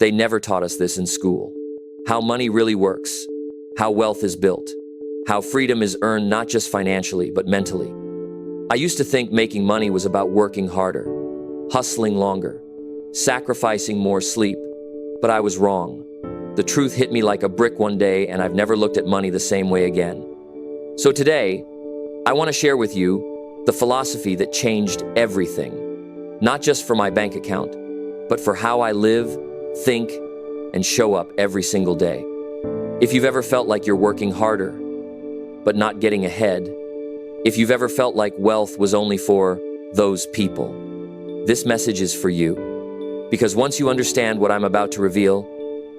They never taught us this in school. How money really works, how wealth is built, how freedom is earned not just financially, but mentally. I used to think making money was about working harder, hustling longer, sacrificing more sleep, but I was wrong. The truth hit me like a brick one day, and I've never looked at money the same way again. So today, I want to share with you the philosophy that changed everything, not just for my bank account, but for how I live, think, and show up every single day. If you've ever felt like you're working harder, but not getting ahead, if you've ever felt like wealth was only for those people, this message is for you. Because once you understand what I'm about to reveal,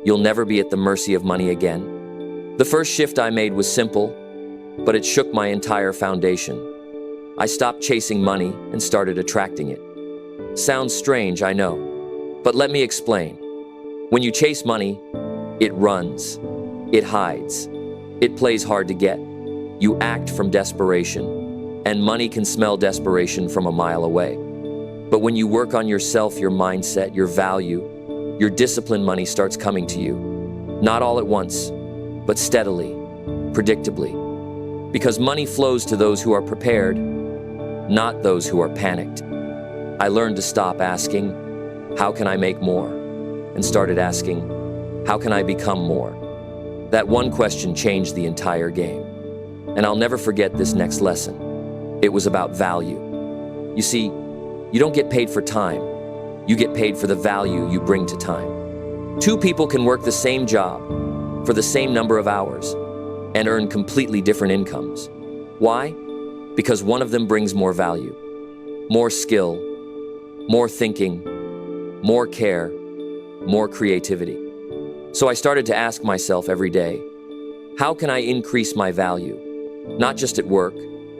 you'll never be at the mercy of money again. The first shift I made was simple, but it shook my entire foundation. I stopped chasing money and started attracting it. Sounds strange, I know, but let me explain. When you chase money, it runs, it hides, it plays hard to get. You act from desperation, and money can smell desperation from a mile away. But when you work on yourself, your mindset, your value, your discipline, money starts coming to you. Not all at once, but steadily, predictably. Because money flows to those who are prepared, not those who are panicked. I learned to stop asking, how can I make more? And started asking, how can I become more? That one question changed the entire game. And I'll never forget this next lesson. It was about value. You see, you don't get paid for time. You get paid for the value you bring to time. Two people can work the same job for the same number of hours and earn completely different incomes. Why? Because one of them brings more value, more skill, more thinking, more care, more creativity. So I started to ask myself every day, how can I increase my value? Not just at work,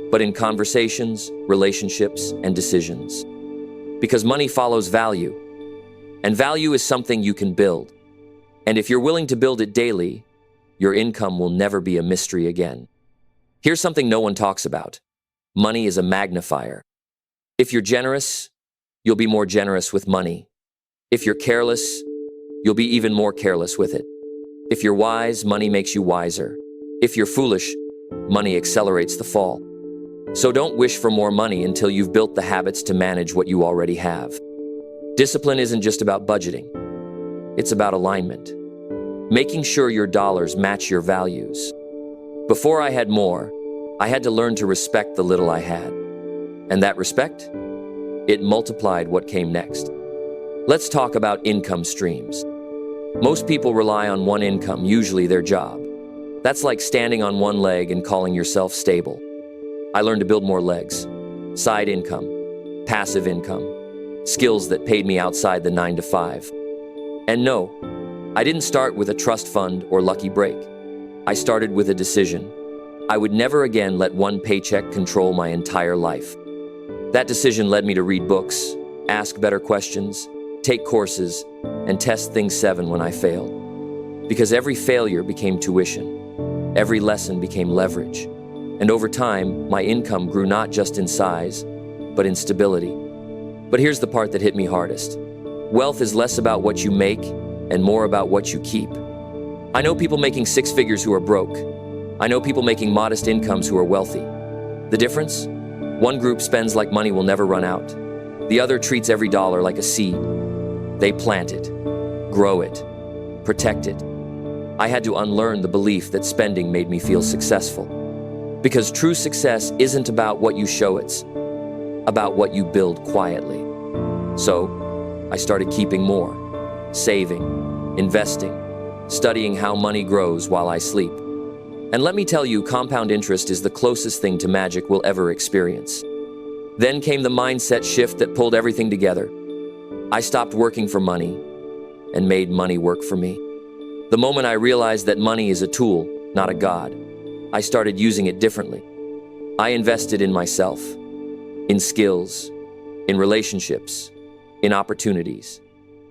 but in conversations, relationships, and decisions. Because money follows value, and value is something you can build. And if you're willing to build it daily, your income will never be a mystery again. Here's something no one talks about. Money is a magnifier. If you're generous, you'll be more generous with money. If you're careless, you'll be even more careless with it. If you're wise, money makes you wiser. If you're foolish, money accelerates the fall. So don't wish for more money until you've built the habits to manage what you already have. Discipline isn't just about budgeting. It's about alignment. Making sure your dollars match your values. Before I had more, I had to learn to respect the little I had. And that respect? It multiplied what came next. Let's talk about income streams. Most people rely on one income, usually their job. That's like standing on one leg and calling yourself stable. I learned to build more legs. Side income, passive income, skills that paid me outside the 9 to 5. And no, I didn't start with a trust fund or lucky break. I started with a decision. I would never again let one paycheck control my entire life. That decision led me to read books, ask better questions, take courses, and test things 7 when I failed. Because every failure became tuition. Every lesson became leverage. And over time, my income grew not just in size, but in stability. But here's the part that hit me hardest. Wealth is less about what you make and more about what you keep. I know people making 6 figures who are broke. I know people making modest incomes who are wealthy. The difference? One group spends like money will never run out. The other treats every dollar like a seed. They plant it, grow it, protect it. I had to unlearn the belief that spending made me feel successful. Because true success isn't about what you show, it's about what you build quietly. So, I started keeping more, saving, investing, studying how money grows while I sleep. And let me tell you, compound interest is the closest thing to magic we'll ever experience. Then came the mindset shift that pulled everything together. I stopped working for money and made money work for me. The moment I realized that money is a tool, not a god, I started using it differently. I invested in myself, in skills, in relationships, in opportunities.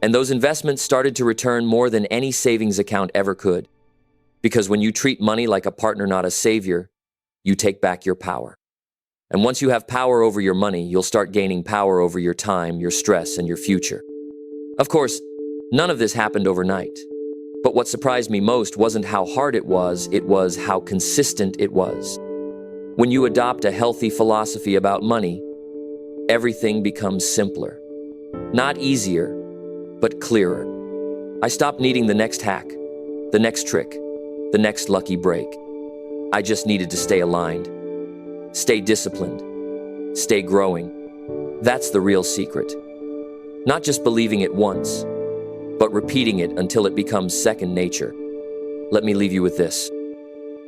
And those investments started to return more than any savings account ever could. Because when you treat money like a partner, not a savior, you take back your power. And once you have power over your money, you'll start gaining power over your time, your stress, and your future. Of course, None of this happened overnight. But what surprised me most wasn't how hard it was how consistent it was. When you adopt a healthy philosophy about money, everything becomes simpler. Not easier, but clearer. I stopped needing the next hack, the next trick, the next lucky break. I just needed to stay aligned, stay disciplined, stay growing. That's the real secret. Not just believing it once, but repeating it until it becomes second nature. Let me leave you with this.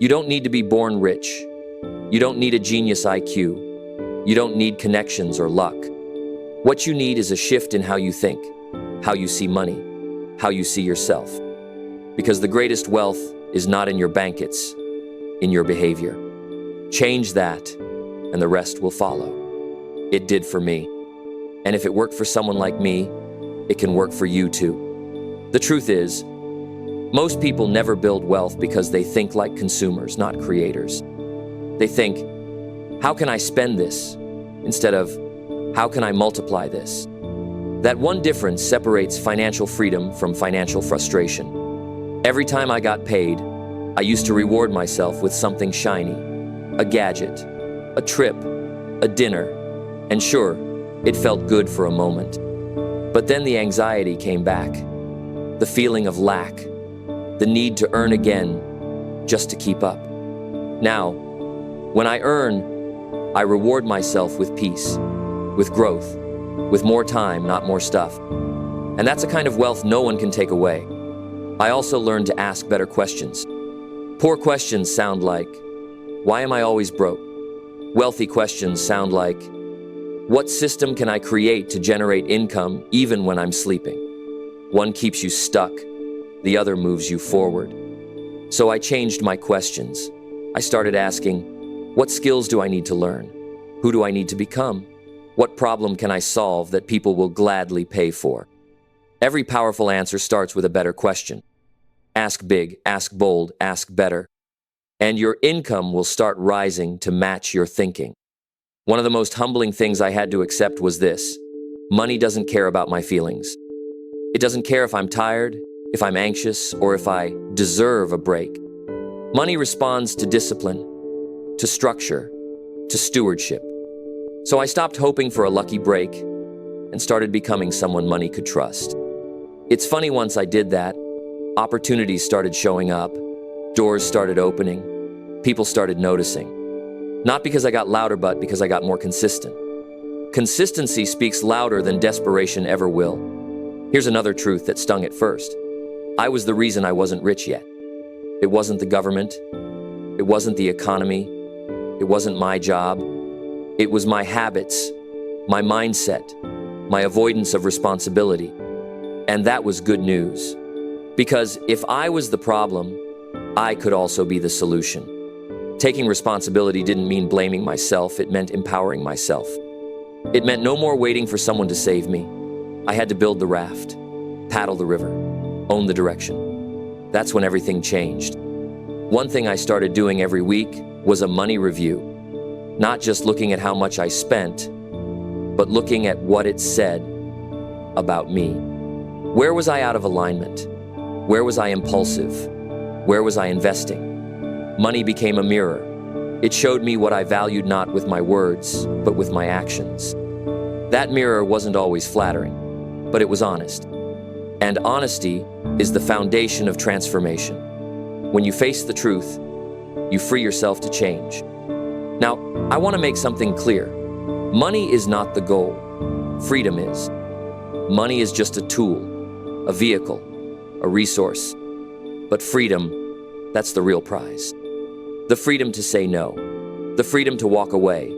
You don't need to be born rich. You don't need a genius IQ. You don't need connections or luck. What you need is a shift in how you think, how you see money, how you see yourself. Because the greatest wealth is not in your bank, it's in your behavior. Change that, and the rest will follow. It did for me. And if it worked for someone like me, it can work for you too. The truth is, most people never build wealth because they think like consumers, not creators. They think, how can I spend this? Instead of, how can I multiply this? That one difference separates financial freedom from financial frustration. Every time I got paid, I used to reward myself with something shiny, a gadget, a trip, a dinner, and sure, it felt good for a moment. But then the anxiety came back, the feeling of lack, the need to earn again just to keep up. Now, when I earn, I reward myself with peace, with growth, with more time, not more stuff. And that's a kind of wealth no one can take away. I also learned to ask better questions. Poor questions sound like, why am I always broke? Wealthy questions sound like, what system can I create to generate income even when I'm sleeping? One keeps you stuck, the other moves you forward. So I changed my questions. I started asking, what skills do I need to learn? Who do I need to become? What problem can I solve that people will gladly pay for? Every powerful answer starts with a better question. Ask big, ask bold, ask better. And your income will start rising to match your thinking. One of the most humbling things I had to accept was this. Money doesn't care about my feelings. It doesn't care if I'm tired, if I'm anxious, or if I deserve a break. Money responds to discipline, to structure, to stewardship. So I stopped hoping for a lucky break and started becoming someone money could trust. It's funny, once I did that, opportunities started showing up, doors started opening, people started noticing. Not because I got louder, but because I got more consistent. Consistency speaks louder than desperation ever will. Here's another truth that stung at first. I was the reason I wasn't rich yet. It wasn't the government. It wasn't the economy. It wasn't my job. It was my habits, my mindset, my avoidance of responsibility. And that was good news. Because if I was the problem, I could also be the solution. Taking responsibility didn't mean blaming myself, it meant empowering myself. It meant no more waiting for someone to save me. I had to build the raft, paddle the river, own the direction. That's when everything changed. One thing I started doing every week was a money review. Not just looking at how much I spent, but looking at what it said about me. Where was I out of alignment? Where was I impulsive? Where was I investing? Money became a mirror. It showed me what I valued, not with my words, but with my actions. That mirror wasn't always flattering, but it was honest. And honesty is the foundation of transformation. When you face the truth, you free yourself to change. Now, I want to make something clear. Money is not the goal. Freedom is. Money is just a tool, a vehicle, a resource. But freedom, that's the real prize. The freedom to say no, the freedom to walk away,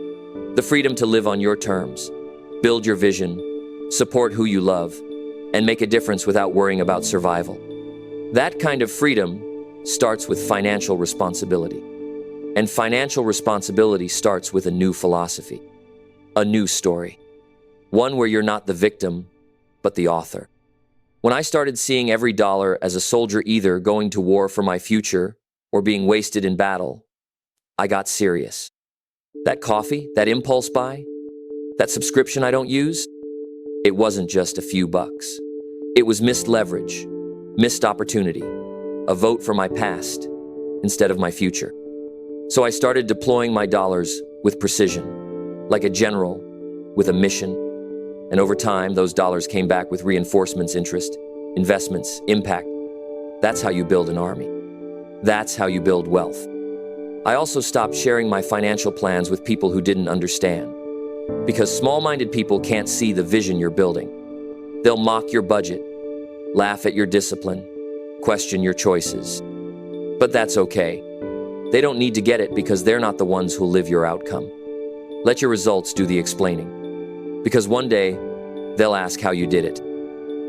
the freedom to live on your terms, build your vision, support who you love, and make a difference without worrying about survival. That kind of freedom starts with financial responsibility. And financial responsibility starts with a new philosophy, a new story, one where you're not the victim, but the author. When I started seeing every dollar as a soldier either going to war for my future or being wasted in battle, I got serious. That coffee, that impulse buy, that subscription I don't use, it wasn't just a few bucks. It was missed leverage, missed opportunity, a vote for my past instead of my future. So I started deploying my dollars with precision, like a general with a mission. And over time, those dollars came back with reinforcements, interest, investments, impact. That's how you build an army. That's how you build wealth. I also stopped sharing my financial plans with people who didn't understand. Because small-minded people can't see the vision you're building. They'll mock your budget, laugh at your discipline, question your choices. But that's okay. They don't need to get it because they're not the ones who'll live your outcome. Let your results do the explaining. Because one day, they'll ask how you did it.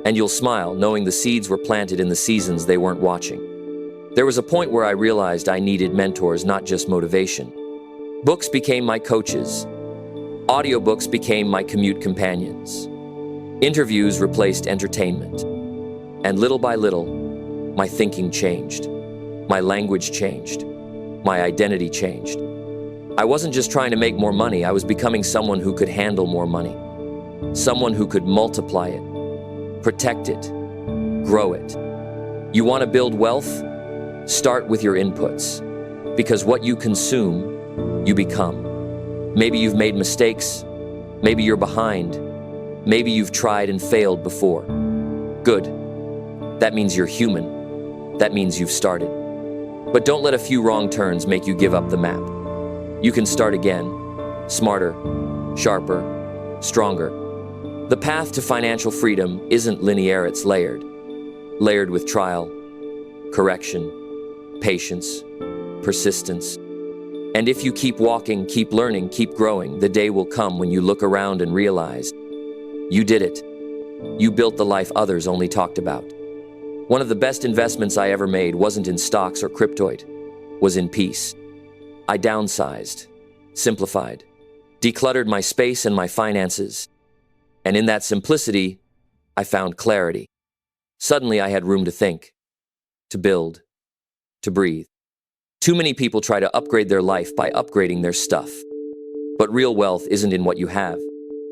And you'll smile knowing the seeds were planted in the seasons they weren't watching. There was a point where I realized I needed mentors, not just motivation. Books became my coaches. Audiobooks became my commute companions. Interviews replaced entertainment. And little by little, my thinking changed. My language changed. My identity changed. I wasn't just trying to make more money, I was becoming someone who could handle more money. Someone who could multiply it, protect it, grow it. You want to build wealth? Start with your inputs. Because what you consume, you become. Maybe you've made mistakes. Maybe you're behind. Maybe you've tried and failed before. Good. That means you're human. That means you've started. But don't let a few wrong turns make you give up the map. You can start again, smarter, sharper, stronger. The path to financial freedom isn't linear, it's layered. Layered with trial, correction, patience, persistence. And if you keep walking, keep learning, keep growing, the day will come when you look around and realize you did it. You built the life others only talked about. One of the best investments I ever made wasn't in stocks or crypto, was in peace. I downsized, simplified, decluttered my space and my finances. And in that simplicity, I found clarity. Suddenly I had room to think, to build, to breathe. Too many people try to upgrade their life by upgrading their stuff. But real wealth isn't in what you have.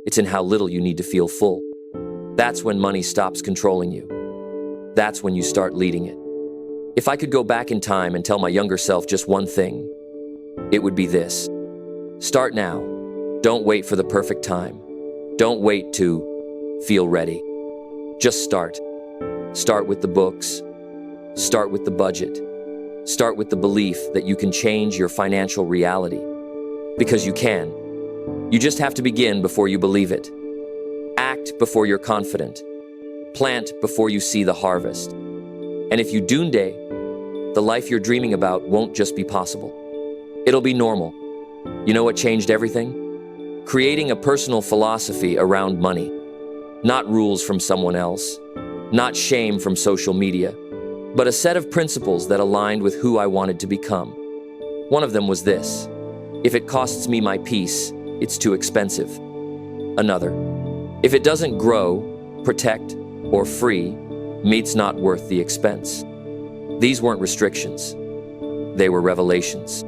It's in how little you need to feel full. That's when money stops controlling you. That's when you start leading it. If I could go back in time and tell my younger self just one thing, it would be this. Start now. Don't wait for the perfect time. Don't wait to feel ready. Just start. Start with the books. Start with the budget. Start with the belief that you can change your financial reality. Because you can. You just have to begin before you believe it. Act before you're confident. Plant before you see the harvest. And if you doomsday, the life you're dreaming about won't just be possible. It'll be normal. You know what changed everything? Creating a personal philosophy around money. Not rules from someone else. Not shame from social media. But a set of principles that aligned with who I wanted to become. One of them was this: if it costs me my peace, it's too expensive. Another: if it doesn't grow, protect, or free, meat's not worth the expense. These weren't restrictions. They were revelations.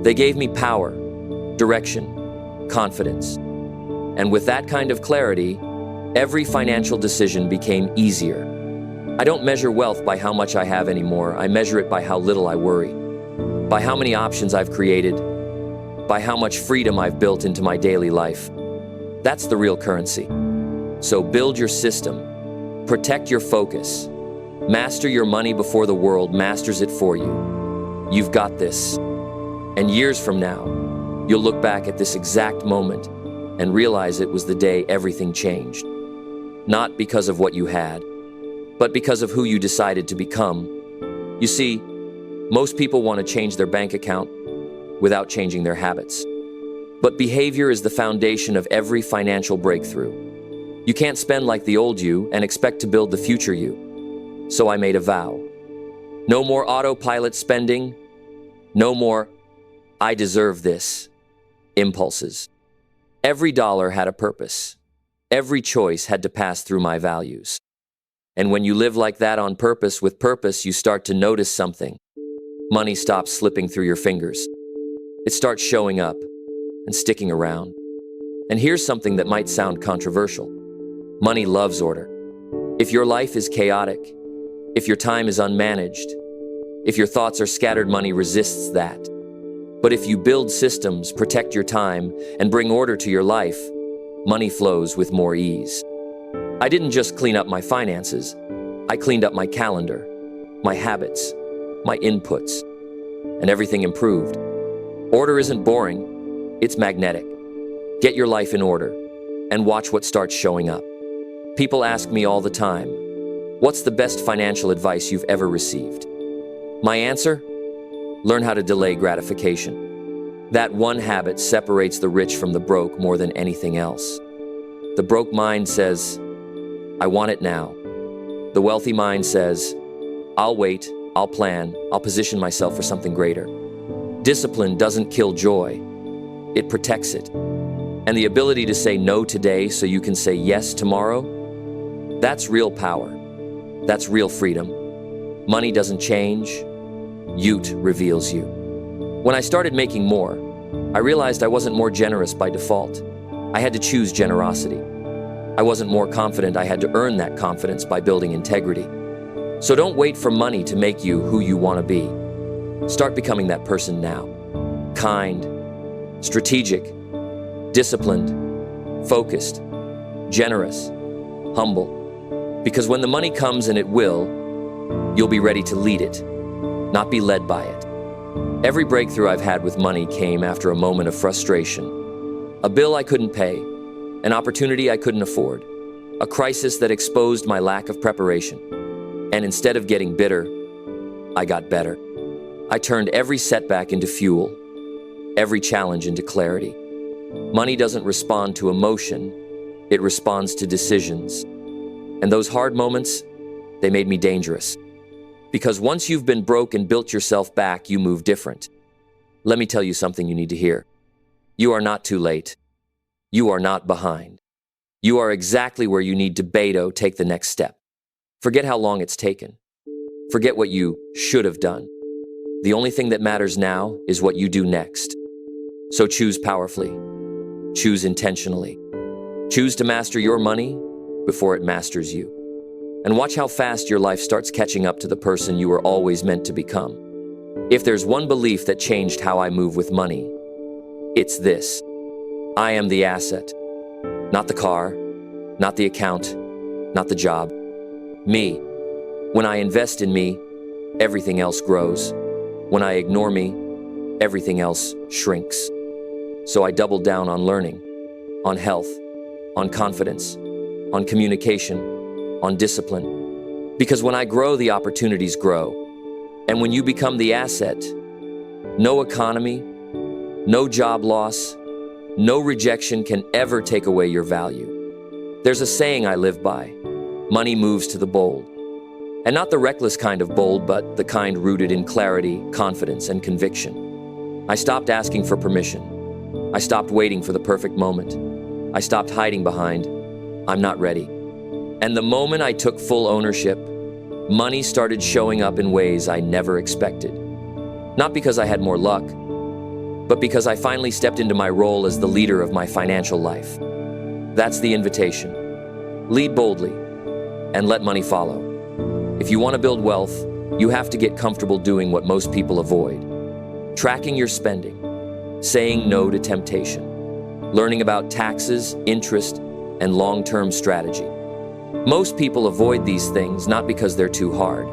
They gave me power, direction, confidence. And with that kind of clarity, every financial decision became easier. I don't measure wealth by how much I have anymore. I measure it by how little I worry, by how many options I've created, by how much freedom I've built into my daily life. That's the real currency. So build your system, protect your focus, master your money before the world masters it for you. You've got this. And years from now, you'll look back at this exact moment and realize it was the day everything changed. Not because of what you had, but because of who you decided to become. You see, most people want to change their bank account without changing their habits. But behavior is the foundation of every financial breakthrough. You can't spend like the old you and expect to build the future you. So I made a vow. No more autopilot spending. No more, I deserve this, impulses. Every dollar had a purpose. Every choice had to pass through my values. And when you live like that on purpose, with purpose, you start to notice something. Money stops slipping through your fingers. It starts showing up and sticking around. And here's something that might sound controversial. Money loves order. If your life is chaotic, if your time is unmanaged, if your thoughts are scattered, money resists that. But if you build systems, protect your time, and bring order to your life, money flows with more ease. I didn't just clean up my finances. I cleaned up my calendar, my habits, my inputs, and everything improved. Order isn't boring, it's magnetic. Get your life in order and watch what starts showing up. People ask me all the time, what's the best financial advice you've ever received? My answer? Learn how to delay gratification. That one habit separates the rich from the broke more than anything else. The broke mind says, I want it now. The wealthy mind says, I'll wait, I'll plan, I'll position myself for something greater. Discipline doesn't kill joy, it protects it. And the ability to say no today so you can say yes tomorrow, that's real power. That's real freedom. Money doesn't change, Ute reveals you. When I started making more, I realized I wasn't more generous by default. I had to choose generosity. I wasn't more confident, I had to earn that confidence by building integrity. So don't wait for money to make you who you want to be. Start becoming that person now. Kind, strategic, disciplined, focused, generous, humble. Because when the money comes, and it will, you'll be ready to lead it, not be led by it. Every breakthrough I've had with money came after a moment of frustration. A bill I couldn't pay, an opportunity I couldn't afford, a crisis that exposed my lack of preparation. And instead of getting bitter, I got better. I turned every setback into fuel, every challenge into clarity. Money doesn't respond to emotion, it responds to decisions. And those hard moments, they made me dangerous. Because once you've been broke and built yourself back, you move different. Let me tell you something you need to hear. You are not too late. You are not behind. You are exactly where you need to take the next step. Forget how long it's taken. Forget what you should have done. The only thing that matters now is what you do next. So choose powerfully. Choose intentionally. Choose to master your money before it masters you. And watch how fast your life starts catching up to the person you were always meant to become. If there's one belief that changed how I move with money, it's this. I am the asset. Not the car, not the account, not the job. Me. When I invest in me, everything else grows. When I ignore me, everything else shrinks. So I doubled down on learning, on health, on confidence, on communication, on discipline. Because when I grow, the opportunities grow. And when you become the asset, no economy, no job loss, no rejection can ever take away your value. There's a saying I live by: money moves to the bold. And not the reckless kind of bold, but the kind rooted in clarity, confidence, and conviction. I stopped asking for permission. I stopped waiting for the perfect moment. I stopped hiding behind, I'm not ready. And the moment I took full ownership, money started showing up in ways I never expected. Not because I had more luck, but because I finally stepped into my role as the leader of my financial life. That's the invitation. Lead boldly and let money follow. If you want to build wealth, you have to get comfortable doing what most people avoid. Tracking your spending, saying no to temptation, learning about taxes, interest, and long-term strategy. Most people avoid these things not because they're too hard,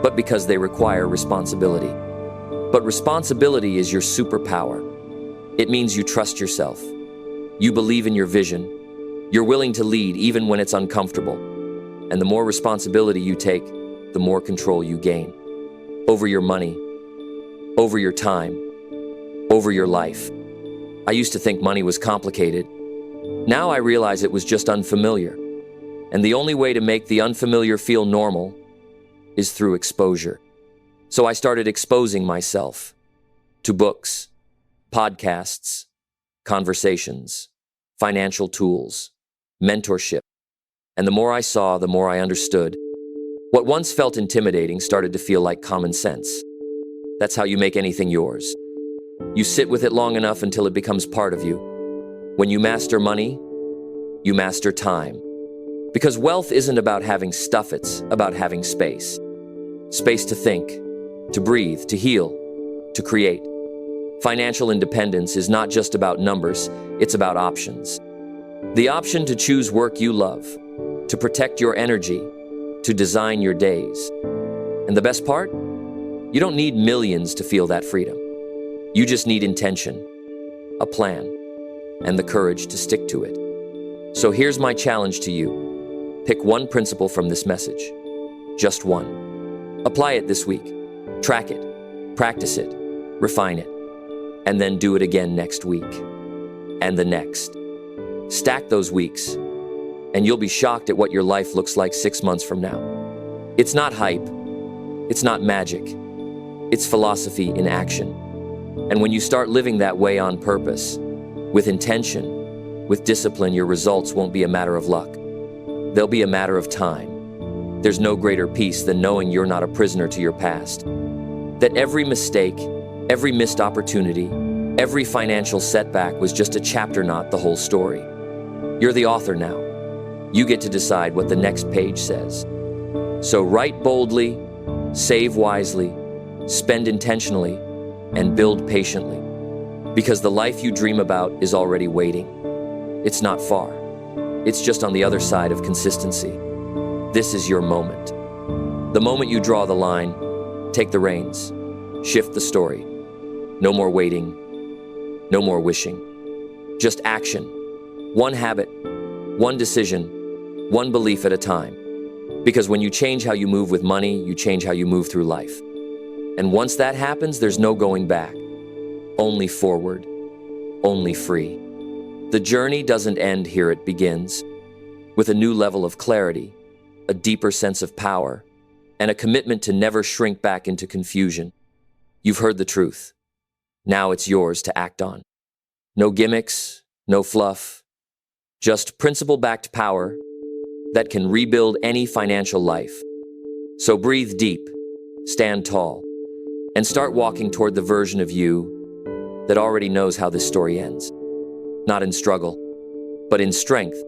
but because they require responsibility. But responsibility is your superpower. It means you trust yourself. You believe in your vision. You're willing to lead even when it's uncomfortable. And the more responsibility you take, the more control you gain. Over your money, over your time, over your life. I used to think money was complicated. Now I realize it was just unfamiliar. And the only way to make the unfamiliar feel normal is through exposure. So I started exposing myself to books, podcasts, conversations, financial tools, mentorship. And the more I saw, the more I understood. What once felt intimidating started to feel like common sense. That's how you make anything yours. You sit with it long enough until it becomes part of you. When you master money, you master time. Because wealth isn't about having stuff, it's about having space. Space to think, to breathe, to heal, to create. Financial independence is not just about numbers, it's about options. The option to choose work you love, to protect your energy, to design your days. And the best part? You don't need millions to feel that freedom. You just need intention, a plan, and the courage to stick to it. So here's my challenge to you. Pick one principle from this message. Just one. Apply it this week. Track it, practice it, refine it, and then do it again next week, and the next. Stack those weeks, and you'll be shocked at what your life looks like 6 months from now. It's not hype, it's not magic, it's philosophy in action. And when you start living that way on purpose, with intention, with discipline, your results won't be a matter of luck. They'll be a matter of time. There's no greater peace than knowing you're not a prisoner to your past. That every mistake, every missed opportunity, every financial setback was just a chapter, not the whole story. You're the author now. You get to decide what the next page says. So write boldly, save wisely, spend intentionally, and build patiently. Because the life you dream about is already waiting. It's not far. It's just on the other side of consistency. This is your moment. The moment you draw the line, take the reins, shift the story. No more waiting, no more wishing. Just action. One habit, one decision, one belief at a time. Because when you change how you move with money, you change how you move through life. And once that happens, there's no going back. Only forward, only free. The journey doesn't end here, it begins. With a new level of clarity, a deeper sense of power, and a commitment to never shrink back into confusion. You've heard the truth. Now it's yours to act on. No gimmicks, no fluff, just principle-backed power that can rebuild any financial life. So breathe deep, stand tall, and start walking toward the version of you that already knows how this story ends. Not in struggle, but in strength,